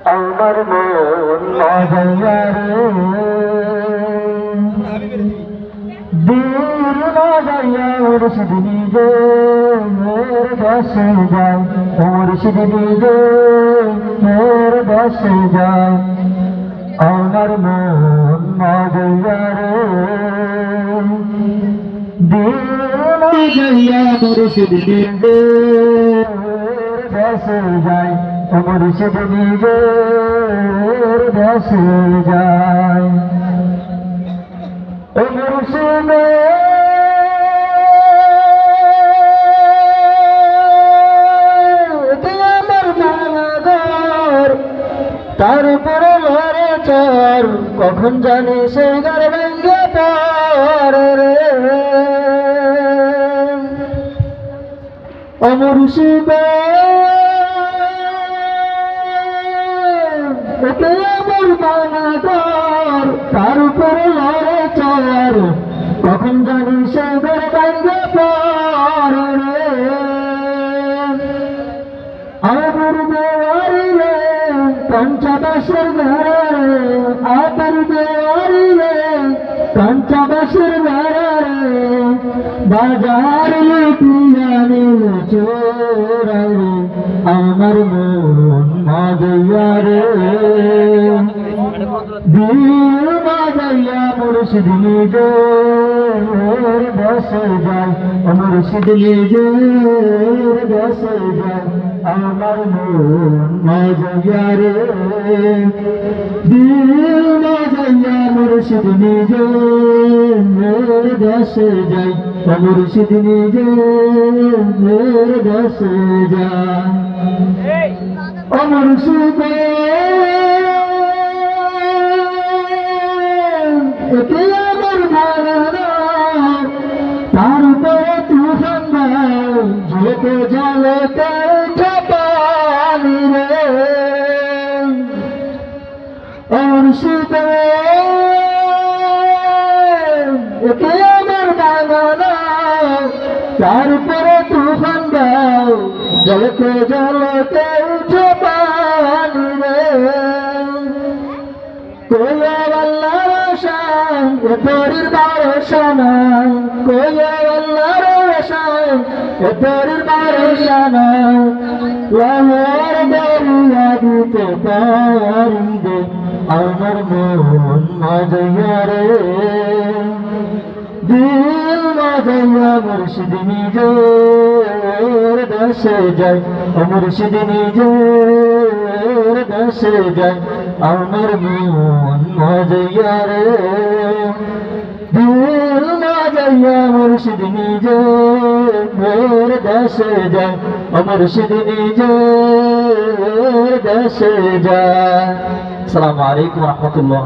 আমার মন মজাইয়া রে দূর মজাইয়া মুর্শিদ নিজে মোর দেশে যায় মুর্শিদ নিজে মোর দেশে যায় আমার মন মজাইয়া রে দূর মজাইয়া মুর্শিদ নিজে দেশে যায় মুর্শিদ নিজে দেশে যায় মুর্শিদ আমার বাংলার তারপরে লড়ে চর কখন জানি সেই ঘর ভেঙে পড়ে রে মুর্শিদ আমার বাংলার তার উপরে লড়ে চর কখন জানি সে ঘরে ভাঙে পড়ে রে আমার দেওয়ারি রে পঞ্চদশের ঘরে আমার দেওয়ারি রে পঞ্চদশের ঘরে বাজার লুটিয়া নিল চোরাই রে আমার মন মজাইয়া রে দিল মজাইয়া মুর্শিদ নিজে দেশে যায় মুর্শিদ নিজে দেশে যায় আমার মন মজাইয়া রে দিল মজাইয়া মুর্শিদ নিজে দেশে যায় মুর্শিদ নিজে দেশে যায় মুর্শিদ আমার ভালো তারপরে তুফান ঝোঁকে জলতে পানি রে মুর্শিদ আমার বাগানা তারপরে তুফান জলতে জলতে উঠে পানি রে কোয়ার আল্লাহর শান তোরির ভরসা নাই কোয়ার আল্লাহর শান তোরির ভরসা নাই লাহোর দরিয়া দিতে পারিবে আমার মন মজাইয়া রে দিল মজাইয়া মুর্শিদ নিজে দেশে যায় মুর্শিদ নিজে দেশে যায় আমার মন মজাইয়া রে দিল মজাইয়া মুর্শিদ নিজে দেশে যায় মুর্শিদ নিজে দেশে যায়। আসসালামু আলাইকুম ওয়া রাহমাতুল্লাহ।